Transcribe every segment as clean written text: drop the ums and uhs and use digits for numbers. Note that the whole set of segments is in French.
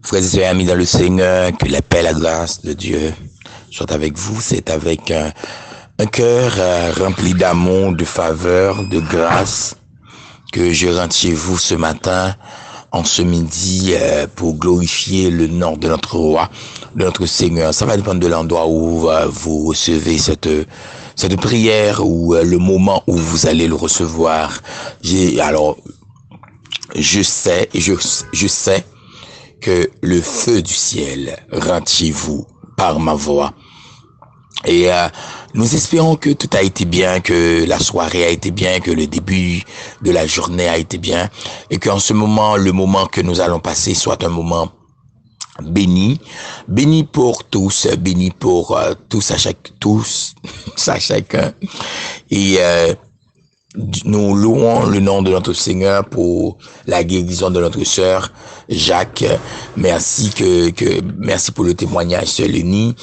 Frères et sœurs amis dans le Seigneur, que la paix, la grâce de Dieu soit avec vous. C'est avec un cœur rempli d'amour, de faveur, de grâce que je rentre chez vous ce matin, en ce midi, pour glorifier le nom de notre roi, de notre Seigneur. Ça va dépendre de l'endroit où vous recevez cette prière ou le moment où vous allez le recevoir. Je sais que le feu du ciel rentre chez vous par ma voix. Et nous espérons que tout a été bien, que la soirée a été bien, que le début de la journée a été bien, et qu'en ce moment, le moment que nous allons passer soit un moment béni, béni pour tous, béni pour tous à chacun. Et nous louons le nom de notre Seigneur pour la guérison de notre sœur Jacques. Merci merci pour le témoignage. Solénie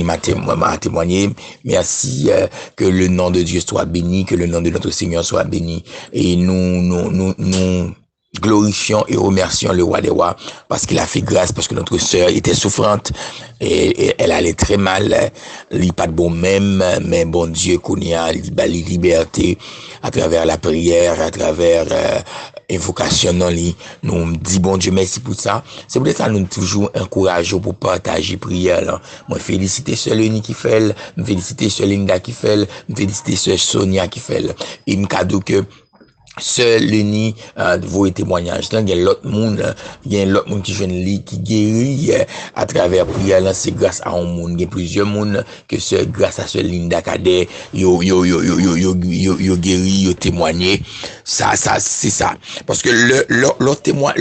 m'a témoigné. Merci que le nom de Dieu soit béni, que le nom de notre Seigneur soit béni. Et nous glorifions et remercions le roi des rois parce qu'il a fait grâce, parce que notre sœur était souffrante et elle allait très mal. Il pas de bon même, mais bon Dieu connaît la liberté à travers la prière, à travers invocation dans lui. Nous dit bon Dieu merci pour ça. C'est pour ça que nous toujours encourageons pour partager prière là. Moi féliciter sœur Léonie qui fait, me féliciter sœur Linda qui fait, me féliciter sœur Sonia qui fait. Et me cadeau que seul l'uni vos témoignages là, il y a l'autre monde qui jeune lit qui guérit à travers prière là, c'est grâce à un monde, il y a plusieurs monde que c'est grâce à ce Linda Cadet yo guéri, yo témoigné. Ça c'est ça parce que le témoin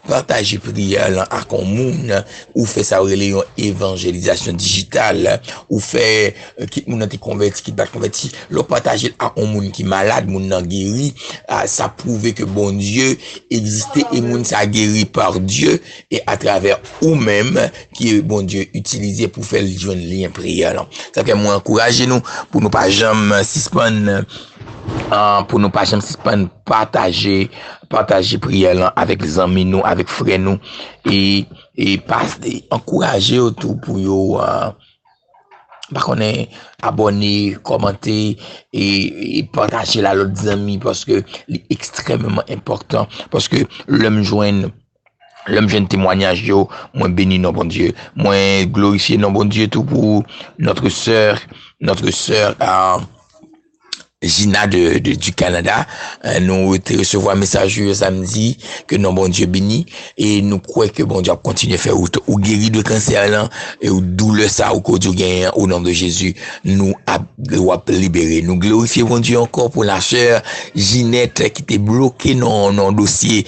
partager prière là à un monde ou fait ça une évangélisation digitale ou fait qui monde qui converti qui pas converti, le partager à un monde qui malade, monde nan guéri. Ça prouvait que bon Dieu existait et moun ça guéri par Dieu et à travers ou même qui bon Dieu utilisé pour faire le joindre lien prière. Ça fait moi encourager nous pour nous pas jamais suspendre partager prière là avec les amis nous, avec frères nous et encourager autour pour yo par contre abonner, commenter et partager la l'autre amis parce que c'est extrêmement important parce que l'homme joine témoignage yo moins béni non bon Dieu, moins glorifié non bon Dieu tout pour notre sœur Gina du Canada. Nous recevoir un message samedi que non bon Dieu béni et nous croyons que bon Dieu va continuer à faire ou guérir de cancer là et ou douleur ça ou que Dieu gagne au nom de Jésus nous a libérer. Nous glorifions bon Dieu encore pour la sœur Ginette qui était bloquée dans dossier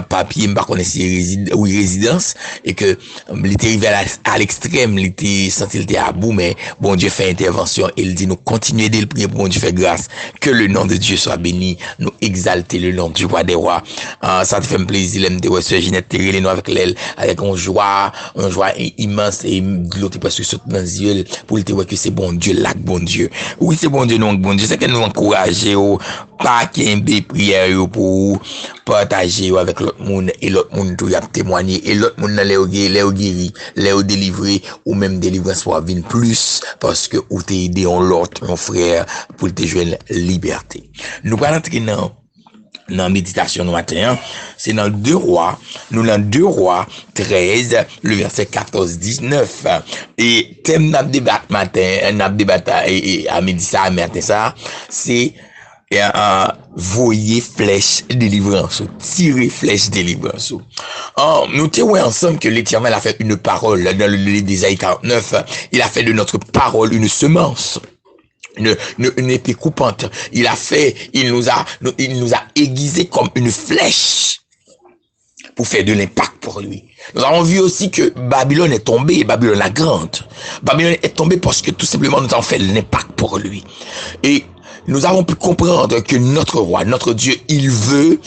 papier pas connaissait résidence et que il était arrivé à l'extrême, il était senti il était à bout mais bon Dieu fait intervention et il dit nous continuer de le prier pour bon Dieu faire grâce. Que le nom de Dieu soit béni, nous exalter le nom du roi des rois. Ça te fait un plaisir, l'aime de sœur Ginette Terrelli, nous avec l'aile, avec une joie immense et l'autre parce que saute dans les yeux pour te voir que c'est bon Dieu, là, bon Dieu. Oui, c'est bon Dieu, non, bon Dieu. C'est que nous encourageons, pas qu'il y ait des prières pour partager avec l'autre monde et l'autre monde tout y a témoigné et l'autre monde les guéri, les délivrer ou même délivrance soit venir plus parce que ou t'es aidé en l'autre, mon frère, pour te joindre liberté. Nous allons entrer dans méditation ce matin, c'est dans 2 Rois, nous dans 2 Rois 13, le verset 14-19. Et thème n'a débat matin, n'a débat et à midi ça, matin ça, c'est voyer flèche délivrance, tirer flèche délivrance. Nous témoignons ensemble que l'Éternel a fait une parole dans le livre d'Ésaïe 49, il a fait de notre parole une semence. Une épée coupante. Il nous a aiguisé comme une flèche pour faire de l'impact pour lui. Nous avons vu aussi que Babylone est tombée, Babylone la grande. Babylone est tombée parce que tout simplement nous avons fait l'impact pour lui. Et nous avons pu comprendre que notre roi, notre Dieu, il voulait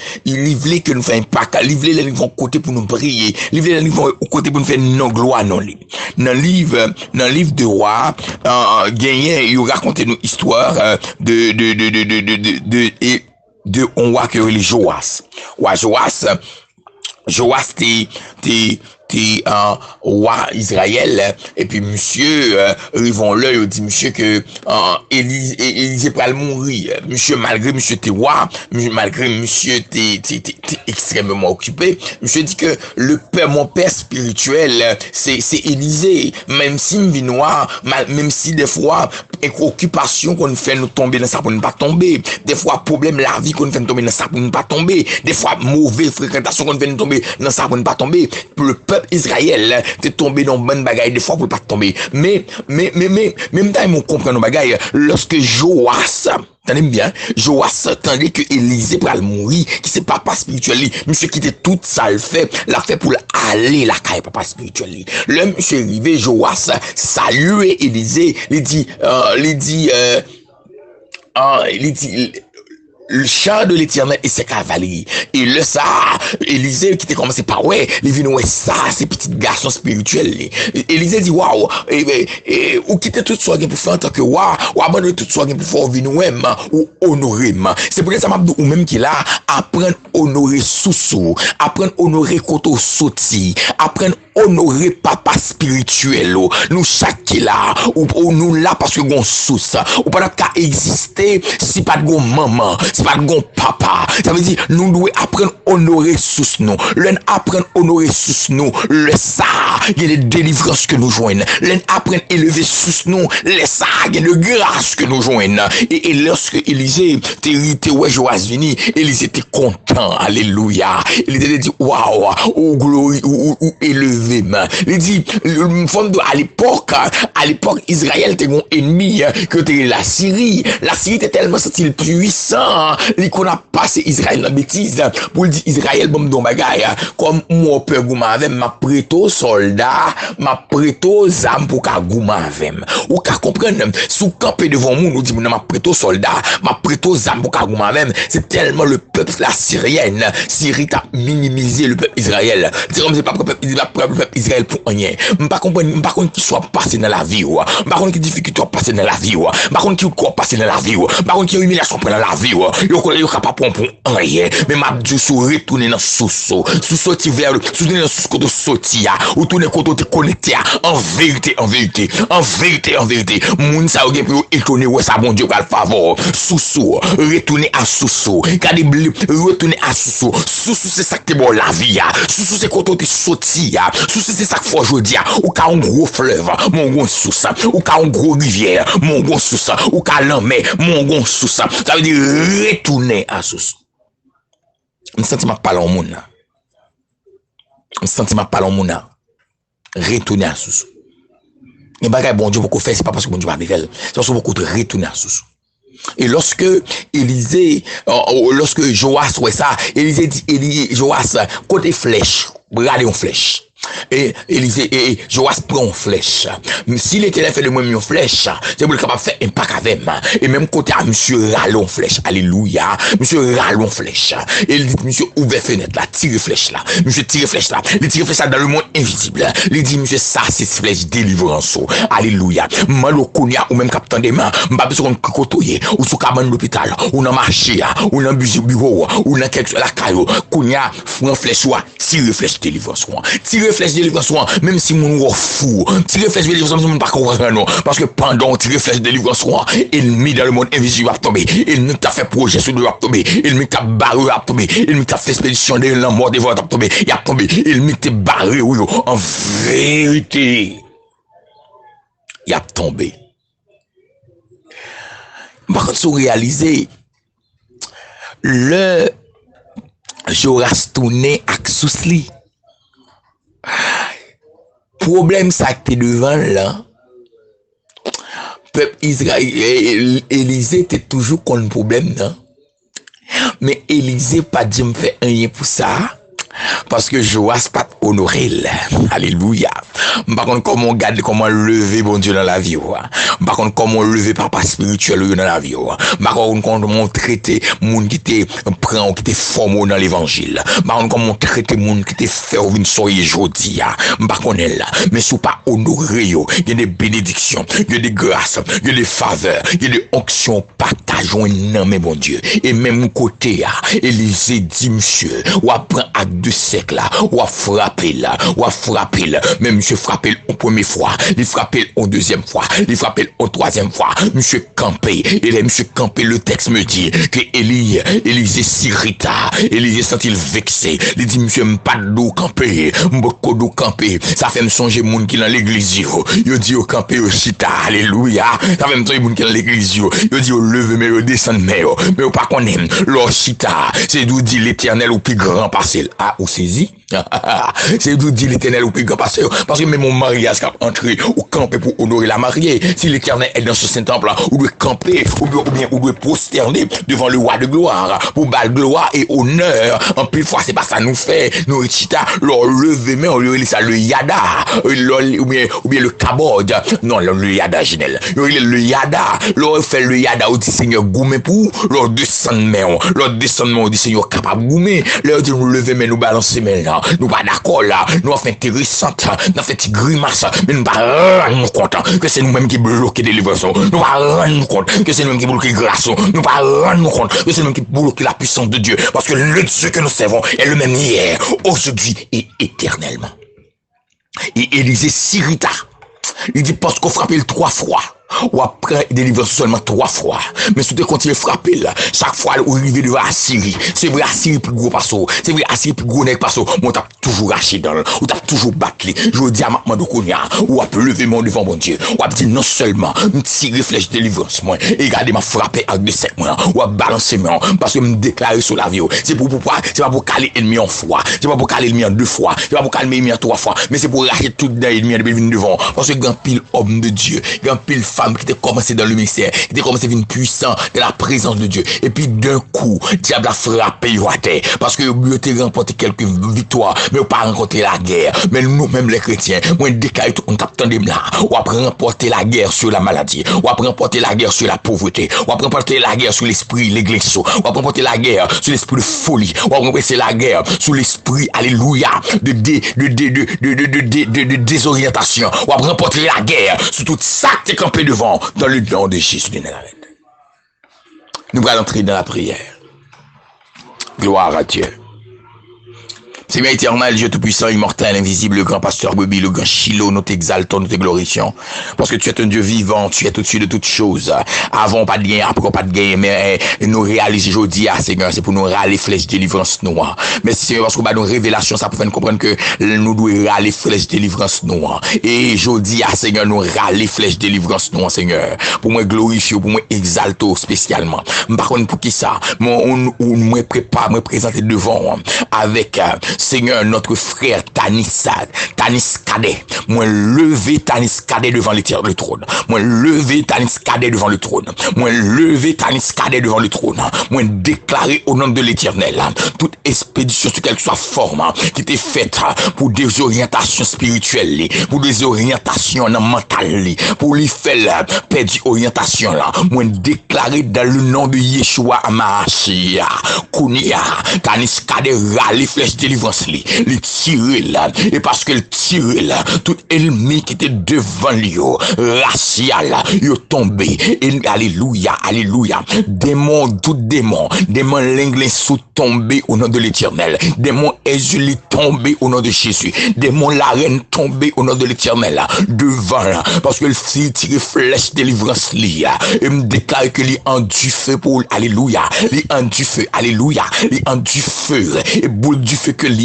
que nous fassions impact, il voulait les livres côté pour nous prier, il voulait les livres côté pour nous faire non gloire non lui. Dans le livre de roi, gagné, il raconte nous histoire de un roi que les Joas. Joas t'es un roi Israël, et puis monsieur, rivons l'œil, dit monsieur que Élisée pral mourir. Monsieur, malgré monsieur t'es roi, malgré monsieur t'es extrêmement occupé, monsieur dit que mon père spirituel, c'est Élisée. Même si m'vinois, même si des fois, occupation qu'on fait nous tomber dans ça pour ne pas tomber, des fois, problème la vie qu'on fait nous tomber dans ça pour ne pas tomber, des fois, mauvaise fréquentation qu'on fait nous tomber dans ça pour ne pas tomber, le peuple Israël, t'es tombé dans bonne bagaille, des fois, pour ne pas tomber. Mais, même temps, on comprend nos bagailles, lorsque Joas, tenez bien, Joas attendait que Élisée pour mourir, qui c'est papa spirituel, monsieur qui était tout ça le fait, l'a fait pour aller la caille papa spirituel. Le monsieur arrivé, Joas salué Élisée, il dit, le char de l'Éternel et ses cavaliers. Et le ça, Élisée qui était commencé par ouais, les vins ouais ça, ces petits garçons spirituels. Élisée dit waouh, ou quitter tout soit pour faire en tant que waouh, ou abandonner tout soit pour faire vin ouais ou honorer. C'est pour ça m'a ou même qu'il a apprendre honorer sous apprendre honorer koto soti, apprendre honorer papa spirituel. Nous chaque qui là ou nous là parce que gon sous ou pas qu'à exister si pas de gon maman, si pas de gon papa. Ça veut dire nous devons apprendre honorer sous nous. L'un apprendre honorer sous nous. Le ça, il y a des délivrances que nous joignons. L'un apprendre élever sous nous. Le ça, il y a de grâce que nous joignons. Et lorsque Élisée était ouais Joas vini, Élisée était content. Alléluia. Élisée dit waouh, ou gloire ou élevé. Il dit à l'époque Israël était un ennemi que était la Syrie. La Syrie était tellement senti puissant, il qu'on a passé Israël dans bêtise pour dire Israël bon don bagaille comme mon père gouma avec ma prêto soldat, ma prêto zam pour ka gouma avec. Ou ka comprendre sous camper devant nous nous dit ma prêto soldat, ma prêto zam pour ka gouma avec. C'est tellement le peuple la syrienne, Syrie a minimisé le peuple Israël. C'est comme c'est pas le peuple Israël pour rien. Pas comprendre, pas contre qui soit passé dans la vie, pas contre qui difficulté passer dans la vie, pas contre qui quoi passer dans la vie, pas contre qui humiliation dans la vie, yo capable pour rien. Mais m'a Dieu sou retourner dans sous sorti vers sous dans sous côté sorti ou tourner côté te connecter en vérité moun ça ou pour étonner ouais ça bon Dieu va le favor sous retourner à sous garder retourner à sous c'est ça que bon la vie sous c'est côté te sorti sous c'est ça que faut aujourd'hui ou ka un gros fleuve mon gros sous ça ou ka un gros rivière mon gros sous ça ou ka l'amé mon gros sous ça veut dire retourner à sous un sentiment pas dans monde un sentiment pas dans monde retourner à sous mais bagay bon Dieu beaucoup faire c'est pas parce que bon Dieu va avec elle c'est parce que beaucoup de retourner à sous. Et lorsque Élisée lorsque Joas ouais ça Élisée dit Joas côté flèche regardez une flèche. Et Élisée et Joas prend une flèche. Si l'Éternel fait de moi une flèche, c'est pour le capable faire impact avec moi. Et même côté à monsieur rallon flèche. Alléluia. Monsieur rallon flèche. Et il dit monsieur ouvre fenêtre là, tire flèche là. Monsieur tire flèche là. Il tire flèche là dans le monde invisible. Il dit monsieur ça c'est flèche délivrance. Alléluia. Malo konya ou même capitaine des mains, m'pas besoin de côtoyer ou sous cabane d'hôpital ou dans marché ou dans bureau ou dans quelque la caillou. Konya prend flèche ou tire flèche délivrance. Tire flèche délivrance même si mon fou tire flèche délivrance même pas comprendre parce que pendant tire flèche délivrance ennemi dans le monde invisible va tomber ennemi t'a fait projet sur le va tomber ennemi t'a barré va tomber ennemi t'a fait expédition de la mort devant va tomber il a tombé ennemi t'a barré oui en vérité il a tombé par contre sous réaliser le Joras tourné avec Sousli problème ça que t'es devant là peuple Israël Élisée était toujours contre problème non mais Élisée pas dit me fait rien pour ça parce que Joas pas honoré alléluia par contre comment garder comment lever bon Dieu dans la vie par contre comment lever papa spirituel dans la vie par contre comment traiter monde qui te prend qui te forme dans l'évangile par contre comment traiter monde qui te fait une soirée jodi par contre là mais sous pas honorer il y a des bénédictions il y a des grâces il y a des faveurs il y a des onctions partageons non mais bon Dieu et même côté Élisée dit monsieur ou apprend acte de siècle là, ou a frappé là, même monsieur frappé une première fois, il frappé une deuxième fois, il frappé une troisième fois, monsieur campé, et là monsieur campé, le texte me dit que Élisée s'irrita, Élisée sent-il vexé, il dit monsieur m'pas d'eau campé, m'boko d'eau campé, ça fait me songer moun qui dans l'église yo dit au campé au chita, alléluia, ça fait me songer moun qui dans l'église yo dit au lever mais au descendre mais pas connaît, l'or chita, c'est d'où dit l'Éternel au plus grand passé, ah ou saisi. C'est d'où dit l'Éternel au plus grand passé, parce que même mon mariage qui a entré ou camper pour honorer la mariée, si l'Éternel est dans ce Saint-Temple là, ou doit camper, ou doit prosterner devant le roi de gloire, pour bal gloire et honneur, en plus fois c'est pas ça nous fait, nous chita, leur lever mais on lui ça le yada, ou bien le kabod, non le yada Ginel, le yada, leur fait le yada au dit Seigneur goumé pour, leur descendre mais on dit Seigneur capable goumé, leur dit nous lever mais nous balancer maintenant. Nous pas d'accord là, nous fait intéressante, nous fait grimace, mais nous pas rendre compte que c'est nous-mêmes qui bloquons des livraisons, nous pas rendre compte que c'est nous-mêmes qui bloquons grâce, nous pas rendre compte que c'est nous-mêmes qui bloquons la puissance de Dieu, parce que le Dieu que nous servons est le même hier, aujourd'hui et éternellement. Et Élisée s'irrita, il dit parce qu'on frappait le 3 fois. Ou après délivrer seulement 3 fois. Mais si tu continues à frapper là, chaque fois où il arrive devant Assyrie, c'est vrai Assyrie plus gros passo, c'est vrai Assyrie plus gros nèg passo, moi t'as toujours raché dans le, ou t'as toujours battu. Je dis à maintenant de Konya, ou a lever mon devant mon Dieu, ou a dit non seulement me tirer flèche de délivrance moi, et garder ma frapper avec de 7 mois, ou a balancer moi parce que me déclarer sur la vie. C'est pour c'est pas pour caler ennemi en fois, c'est pas pour caler ennemi en 2 fois, c'est pas pour caler ennemi en 3 fois, mais c'est pour racher tout l'ennemi de venir devant parce que grand pile homme de Dieu, grand pile femme qui était commencé dans le ministère, qui était commencé à venir puissant de la présence de Dieu. Et puis d'un coup, diable a frappé à terre. Parce que vous avez remporté quelques victoires, mais vous pas rencontré la guerre. Mais nous-mêmes les chrétiens, moi déclaré tout, on t'attendait là. On a remporté la guerre sur la maladie. On a remporté la guerre sur la pauvreté. On a remporté la guerre sur l'esprit, l'église. On a remporté la guerre sur l'esprit de folie. On a remporté la guerre sur l'esprit, alléluia, de désorientation. On a remporté la guerre sur tout ça qui est campé devant. Dans le nom de Jésus de Nazareth. Nous allons entrer dans la prière. Gloire à Dieu. Seigneur éternel, Dieu tout-puissant, immortel, invisible, le grand pasteur Bobby, le grand Shiloh, nous t'exaltons, nous te glorifions. Parce que tu es un Dieu vivant, tu es au-dessus de toutes choses. Avant, pas de gain, après, pas de gain, mais nous réaliser aujourd'hui, Seigneur, c'est pour nous râler flèche délivrance noire. Merci Seigneur, parce qu'on va nous révélation, ça pour faire nous comprendre que nous devons râler flèche délivrance noire. Et aujourd'hui, Seigneur, nous râler flèche délivrance noire, Seigneur. Pour moi glorifier, pour moi exalter spécialement. Par contre, pour qui ça? Moi prépare, me présenter devant, avec, Seigneur, notre frère Tanis Cadet. Moi lever Tanis Cadet devant le trône. Moi lever Tanis Cadet devant le trône. Moi lever Tanis Cadet devant le trône. Moi déclarer au nom de l'Éternel toute expédition sur quelque soit forme qui était faite pour des orientations spirituelles, pour des orientations mentales, pour lui faire perdre orientation là. Moi déclarer dans le nom de Yeshua Amashia, Kounia, Tanis Cadet râle flèche délivrance les tirer là, et parce qu'elle tire là, tout ennemi qui était devant lui, racial, il est tombé, et alléluia, tout démon l'anglais sont tombés au nom de l'Éternel, démon Ézuli tombé au nom de Jésus, démon la reine tombé au nom de l'Éternel, devant là, parce que le tire flèche délivrance li, et me déclare que li en du feu pour, alléluia, li en du feu, alléluia, li en du feu, et boule du feu que lié,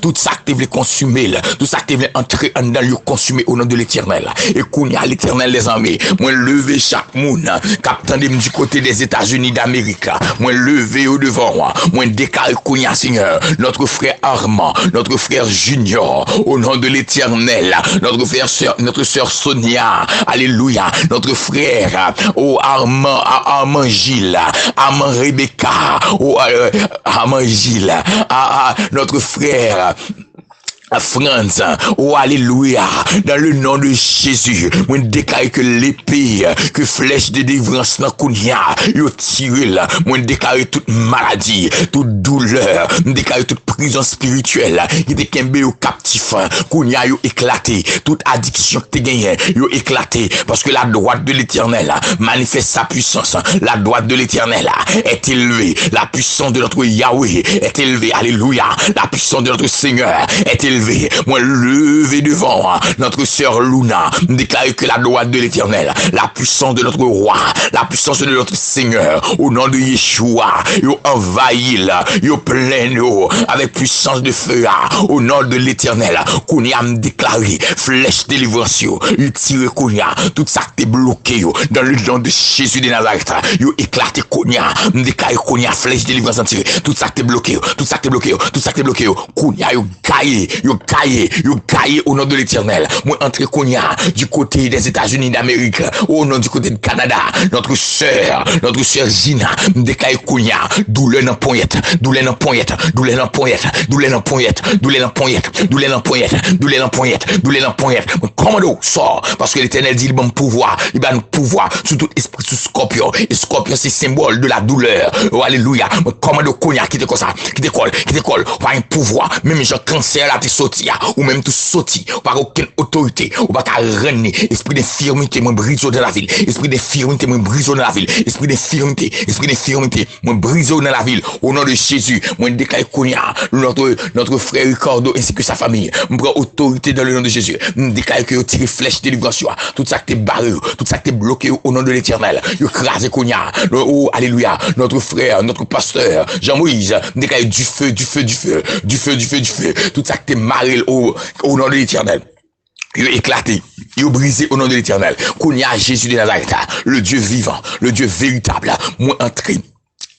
tout ça que tu veux consumer, tout ça que tu veux entrer dans le consumer au nom de l'Éternel. Et qu'on y a l'Éternel les amis, moi lever chaque monde, captain du côté des États-Unis d'Amérique, moi lever au devant, moi déclarer qu'on y a Seigneur, notre frère Armand, notre frère Junior, au nom de l'Éternel, notre sœur Sonia, alléluia, notre frère, Armand Gilles, Armand Rebecca, Armand Gilles, notre frère Franz, oh alléluia, dans le nom de Jésus, moi déclare que l'épée, que flèche de délivrance dans Kounia, yo tiré là, moi déclare toute maladie, toute douleur, déclare toute prison spirituelle, qui te kembe yo captif, Kounia yo éclaté, toute addiction que te gagné, yo éclaté, parce que la droite de l'Éternel manifeste sa puissance, la droite de l'Éternel est élevée, la puissance de notre Yahweh est élevée, alléluia, la puissance de notre Seigneur est élevée. Moi levé devant notre sœur Luna, déclarer que la droite de l'Éternel, la puissance de notre roi, la puissance de notre Seigneur, au nom de Yeshua, yo envahi là, yo plein yo, avec puissance de feu, au nom de l'Éternel, Kounia me déclaré, flèche délivrance yo, tire Kounia, tout ça qui est bloqué yo, dans le nom de Jésus de Nazareth, yo éclaté Kounia, me déclaré Kounia, flèche délivrance en tiré, tout ça qui est bloqué yo, tout ça qui est bloqué yo, tout ça qui est bloqué yo, Kounia yo gaillé, yo caillé au nom de l'Éternel. Moi entrer Kounia du côté des États-Unis d'Amérique, au nom du côté de Canada, notre sœur Zina, déclare Kounia, douleur dans poignette, douleur dans poignette, douleur dans poignette, douleur dans poignette, douleur dans poignette, douleur dans poignette, douleur dans poignette, douleur dans poignette. Commando sort parce que l'Éternel dit il va me pouvoir, il va nous pouvoir sur tout esprit, sur scorpion, et scorpion c'est symbole de la douleur. Oh alléluia. Commando Kounia qui te comme ça, qui te colle, pas un pouvoir, même genre cancer là sorti ou même tout sorti par aucune autorité ou pas qu'à renier esprit d'infirmité moi brise dans la ville, esprit d'infirmité moi brise dans la ville, esprit d'infirmité moi brise dans la ville au nom de Jésus. Moi déclare Kounia notre frère Ricardo ainsi que sa famille, me prend autorité dans le nom de Jésus, me déclare que yo tire flèche délivrance, tout ça qui est barré, tout ça qui est bloqué au nom de l'Éternel, yo crase Kounia. Oh alléluia, notre frère, notre pasteur Jean-Moïse déclare du feu, tout ça qui est marré au nom de l'Éternel. Il est éclaté, il est brisé au nom de l'Éternel. Kounia Jésus de Nazareth, le Dieu vivant, le Dieu véritable, moi entré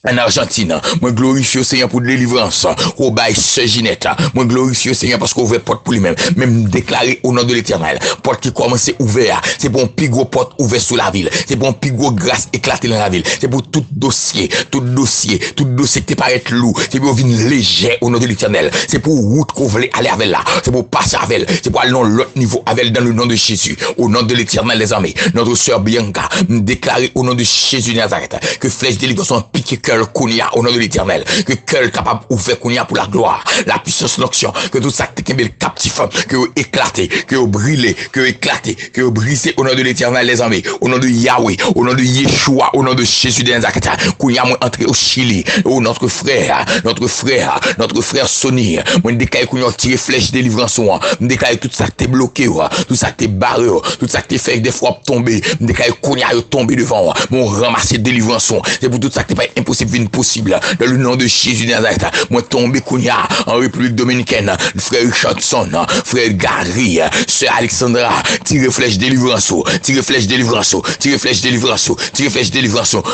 en Argentine, moi glorifie au Seigneur pour délivrance, au bail Sœur Ginette, moi glorifie au Seigneur parce qu'on ouvre porte pour lui-même, même déclaré au nom de l'Éternel, porte qui commence ouvert, c'est pour un plus gros porte ouvert sous la ville, c'est pour un plus gros grâce éclaté dans la ville, c'est pour tout dossier qui paraît être lourd, c'est pour venir léger au nom de l'Éternel, c'est pour route qu'on voulait aller avec là, c'est pour passer avec elle, c'est pour aller dans l'autre niveau avec elle dans le nom de Jésus, au nom de l'Éternel les armées, notre sœur Bianca, déclaré au nom de Jésus de Nazareth, que flèche délivrance en piqué Kounia au nom de l'Éternel, que cœur capable ouvert Kounia pour la gloire, la puissance, l'action, que tout ça qui est captif, que vous éclaté, que vous brûlé, que vous éclaté, que vous brisé au nom de l'Éternel les armées, au nom de Yahweh, au nom de Yeshua, au nom de Jésus de Nazareth. Kounia moi entré au Chili, oh notre frère Sonny, moi déclare Kounia tiré flèche délivrance, moi déclare tout ça qui est bloqué, tout ça qui est barré, tout ça qui est fait des fois tomber, déclare Kounia tomber devant, mon ramasser délivrance, c'est pour tout ça qui est pas impossible possible dans le nom de Jésus de Nazareth. Moi tombé Kounia en République Dominicaine, frère Richardson, frère Gary, sœur Alexandra, tire flèche délivrance,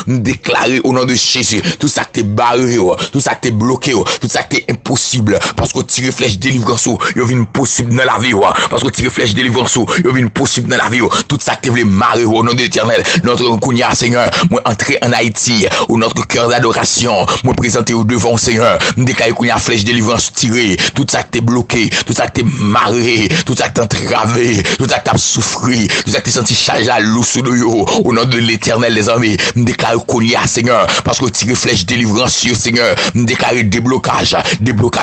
déclarer au nom de Jésus tout ça qui est barré, tout ça qui est bloqué, tout ça qui est impossible parce que tire flèche délivrance, il vient possible dans la vie, parce que tire flèche délivrance, il vient possible dans la vie, tout ça qui veut marrer au nom de l'Éternel. Notre Kounia Seigneur, moi entrer en Haïti où notre cœur d'adoration, moi présenter au devant Seigneur, me déclarer qu'il y a flèche délivrance tirée, tout ça qui est bloqué, tout ça qui est marré, tout ça qui est entravé, tout ça qui a souffri, tout ça qui est senti chargé à l'eau sous le yo, au nom de l'Éternel les armées, me déclarer qu'il y a Seigneur, parce que tirer flèche délivrance Seigneur, me déclarer déblocage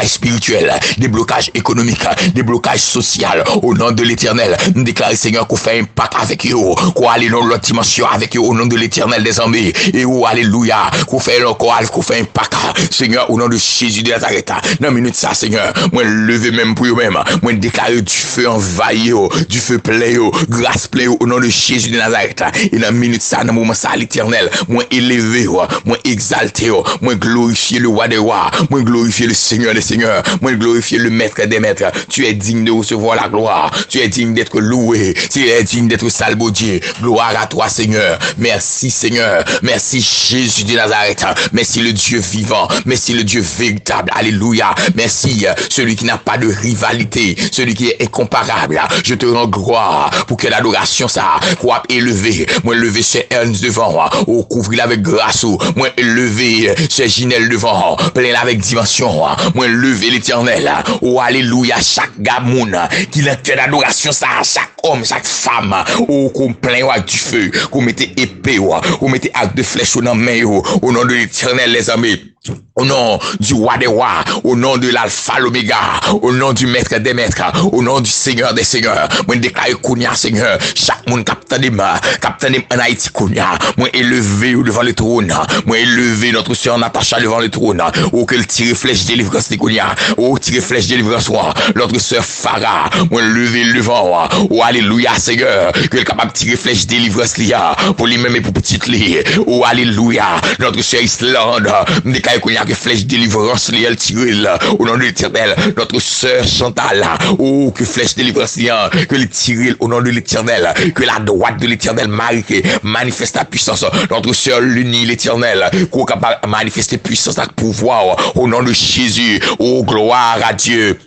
spirituel, déblocage économique, déblocage social, au nom de l'Éternel, me déclarer Seigneur qu'on fait un pacte avec eux, qu'on aller dans l'autre dimension avec eux, au nom de l'Éternel des armées, et oh alléluia, qu'on fait encore, qu'on fait un pacte, Seigneur, au nom de Jésus de Nazareth, dans une minute ça, Seigneur, moi lever même pour eux-mêmes, moi déclarer du feu envahi, du feu plein, grâce plein, au nom de Jésus de Nazareth, et dans une minute ça, dans le moment ça, l'Éternel, moi élevé, moi exalté, moi glorifier le roi des rois, moi glorifier le Seigneur des seigneurs, moi glorifier le maître des maîtres, tu es digne de recevoir la gloire, tu es digne d'être loué, tu es digne d'être salbodié, gloire à toi Seigneur, merci Seigneur, merci Jésus de Nazareth, Merci le Dieu vivant. Merci le Dieu véritable. Alléluia. Merci celui qui n'a pas de rivalité, celui qui est incomparable. Je te rends gloire pour que l'adoration ça soit élevée. Moi lever chez Ernst devant, ou couvrir avec grâce. Moi élever chez Ginelle devant, plein avec dimension. Moi lever l'Éternel. Oh alléluia, chaque gamoun qui a cœur d'adoration ça, chaque homme, chaque femme, oh qu'on plein avec du feu, qu'on mettez épée, qu'on mettez acte de flèche au nom de l'Éternel les amis. Au nom du roi des rois, au nom de l'alpha l'oméga, au nom du maître des maîtres, au nom du seigneur des seigneurs, moi déclare Kounia Seigneur, chaque monde captain des en Haïti Kounia, moi élevé devant le trône, moi élevé notre sœur Natacha devant le trône, ou qu'elle tire flèche délivrance de Kounia, ou tire flèche délivrance, l'autre sœur Farah, moi levé devant, oh alléluia Seigneur, qu'elle est capable de tirer flèche délivrance lia, pour lui-même et pour petite lit, oh alléluia, notre sœur Islande, déclare Kounia que flèche délivrance elle tire au nom de l'Éternel, notre sœur Chantal, oh que flèche délivrance que le tire au nom de l'Éternel, que la droite de l'Éternel manifeste la puissance, notre sœur l'unie l'Éternel, qu'on est capable de manifester puissance et pouvoir au nom de Jésus, oh gloire à Dieu.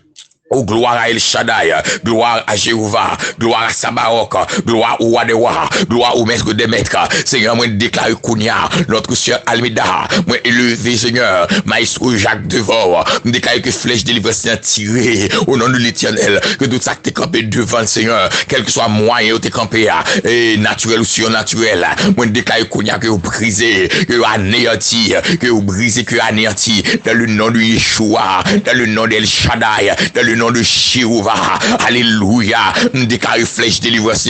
Oh, gloire à El Shaddai, gloire à Jéhovah, gloire à Sabaoth, gloire au roi des rois, gloire au maître des maîtres. Seigneur, moi déclare Kounia, notre sœur Almeida, moi élevé Seigneur, maestro Jacques Devor, me déclare que flèche délivrance tirée au nom de l'Éternel, que tout ça t'es campé devant le Seigneur, quel que soit moyen où t'es campé, et naturel ou surnaturel, moi déclare Kounia que vous brisez, que vous anéanti, que vous brisez, que vous anéanti, dans le nom de Yeshua, dans le nom d'El Shaddai, dans le nom de Jéhovah, alléluia, déclare flèche délivrance,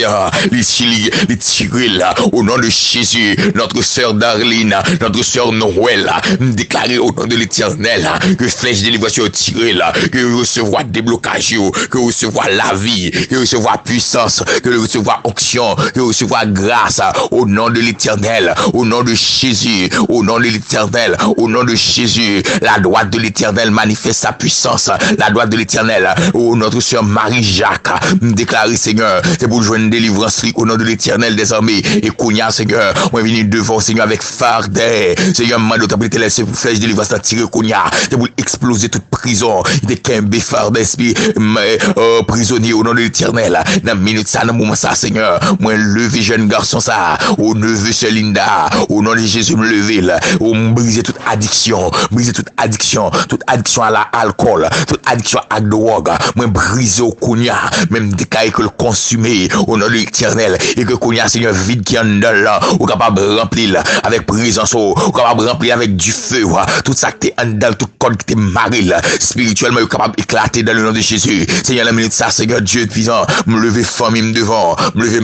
les tirés au nom de Jésus, notre sœur Darlene, notre sœur Noël, déclarer au nom de l'Éternel, que flèche délivrance tirée, que recevoir déblocage, que recevoir la vie, que recevoir puissance, que recevoir onction, que recevoir grâce, au nom de l'Éternel, au nom de Jésus, au nom de l'Éternel, au nom de Jésus, la droite de l'Éternel manifeste sa puissance, la droite de l'Éternel. Oh, notre sœur Marie-Jacques, déclaré Seigneur, c'est pour jouer une délivrance au nom de l'Éternel des armées. Et Kounia, Seigneur, on est venu devant Seigneur avec fardet. Seigneur, m'a d'autant plus c'est pour faire délivrance à tirer Kounia. C'est pour exploser toute prison. Des Kembe fardet, prisonnier au nom de l'Éternel. Dans une minute ça, dans moment ça, Seigneur, moi lever jeune garçon ça, au neveu chez Linda, au nom de Jésus, me lever là, au briser toute addiction à l'alcool, toute addiction à drogue. Moi briser au Kounia, même décailler que le consumer au nom de l'Éternel, et que Kounia Seigneur vide qui en dedans là, ou capable de remplir avec présence, ou capable de remplir avec du feu, tout ça qui est en dedans, tout code qui t'est marré là, spirituellement, capable d'éclater dans le nom de Jésus. Seigneur, la minute ça, Seigneur Dieu puissant, me lever famille devant, me lever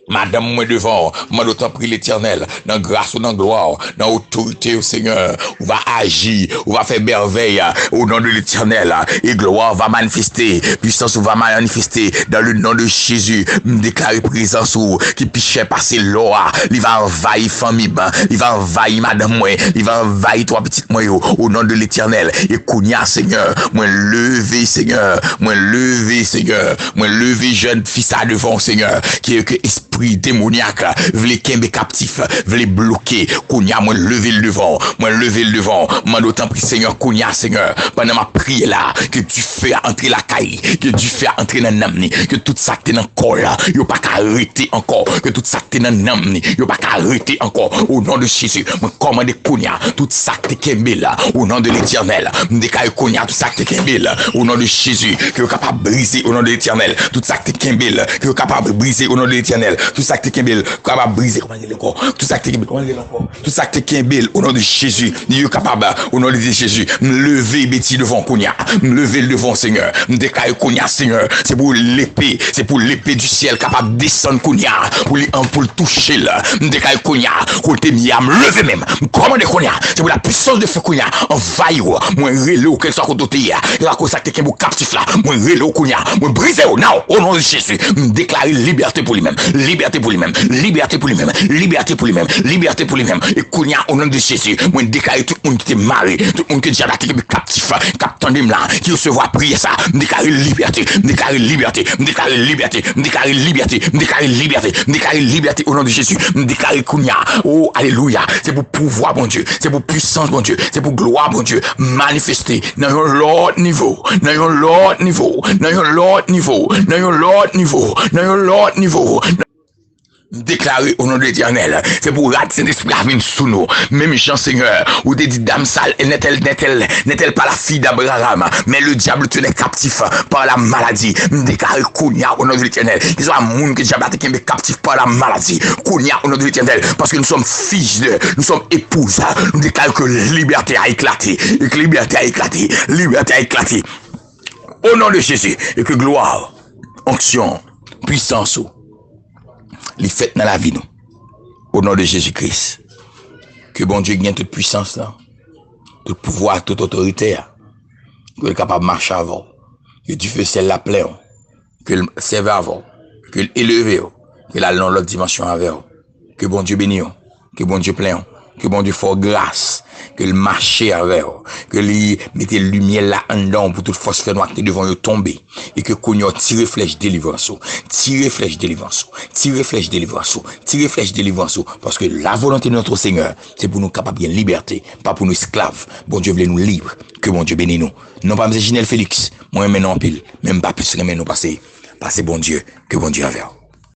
Madame, moi devant, moi d'autant prie l'Éternel, dans grâce ou dans gloire, dans autorité au Seigneur, on va agir, on va faire merveille, au nom de l'Éternel, et gloire va manifester, puissance va manifester, dans le nom de Jésus, me déclarer présence ou, qui pichait passer l'eau, il va envahir famille, il va envahir madame moi, il va envahir trois petites moi, au nom de l'Éternel, et Kounia Seigneur, moi lever Seigneur, moi lever jeune fils à devant Seigneur, qui est que esprit démoniaque, v'les kembe captif, v'les bloquer, Kounia, moi lever le devant, moi d'autant prie Seigneur, Kounia Seigneur, pendant ma prière là, que tu fais entrer la caille, que tu fais entrer dans l'âme, que tout ça qui est dans le corps là, yo pas qu'à arrêter encore, que tout ça qui est dans l'âme, yo pas qu'à arrêter encore, au nom de Jésus, moi commande Kounia, tout ça qui est kembe là, au nom de l'Éternel, m'décaille Kounia, tout ça qui est kembe là, au nom de Jésus, que vous capable de briser au nom de l'Éternel, tout ça qui est kembe là, que vous capable de briser au nom de l'Éternel, tout ça qui est kembe, capable de briser, comment dire encore, tout ça qui est kembe, comment dire encore, tout ça qui est kembe, au nom de Jésus, Dieu capable, au nom de Jésus, me lever bêtis devant Kounia, me lever devant Seigneur, me déclarer Kounia Seigneur, c'est pour l'épée du ciel capable de descendre Kounia, pour le toucher là, me déclarer Kounia, côté mia, me lever même, me commander Kounia, c'est pour la puissance de feu Kounia, envahir, moi relou, quel soit côté, la cause ça qui est captif là, moi relou Kounia, moi briser, non, au nom de Jésus, me déclarer liberté pour lui-même, liberté pour lui-même, liberté pour lui-même, liberté pour lui-même, liberté pour lui-même. Et Kounia, au nom de Jésus, moi, déclare tout le monde qui est marié, tout le monde qui est déjà captif, captant là, qui recevra prier ça, déclarer liberté, déclarer liberté, déclarer liberté, déclarer liberté, déclarer liberté, déclarer liberté au nom de Jésus, déclarer Kounia. Oh, alléluia. C'est pour pouvoir, bon Dieu, c'est pour puissance, bon Dieu, c'est pour gloire, bon Dieu, manifester dans un l'autre niveau, dans un l'autre niveau, dans un l'autre niveau, dans un l'autre niveau, dans un l'autre niveau. Déclaré au nom de l'Éternel, c'est pour rater cet esprit à venir sous nous. Même Jean Seigneur, ou des dit dame sale, n'est-elle pas la fille d'Abraham, mais le diable tenait captif par la maladie. Déclaré Kounia au nom de l'Éternel. Ils sont un monde que le diable est captif par la maladie. Kounia au nom de l'Éternel, parce que nous sommes fils de, nous sommes épouses. Nous déclarons que liberté a éclaté, et que liberté a éclaté, liberté a éclaté. Au nom de Jésus, et que gloire, onction, puissance, les fêtes dans la vie, nous. Au nom de Jésus-Christ. Que bon Dieu gagne toute puissance, là. Tout pouvoir, toute autorité. Que est capable de marcher avant. Que Dieu fait celle la plaie. Que le serve avant. Que l'élever. Que la dans l'autre dimension avec. Que bon Dieu bénisse. Que bon Dieu plaît. Que bon Dieu fasse grâce. Que le marché avec. Que lui mette lumière là en dedans pour toute force noire qui est devant eux tomber. Et que qu'on tire flèche délivrance. Tire flèche délivrance. Tire flèche délivrance. Tire flèche délivrance. Parce que la volonté de notre Seigneur, c'est pour nous capables de liberté, pas pour nous esclaves. Bon Dieu voulait nous libres. Que bon Dieu bénisse nous. Non pas M. Ginel Félix. Moi, maintenant en pile. Même pas plus, mais nous passer. Passer bon Dieu. Que bon Dieu avec.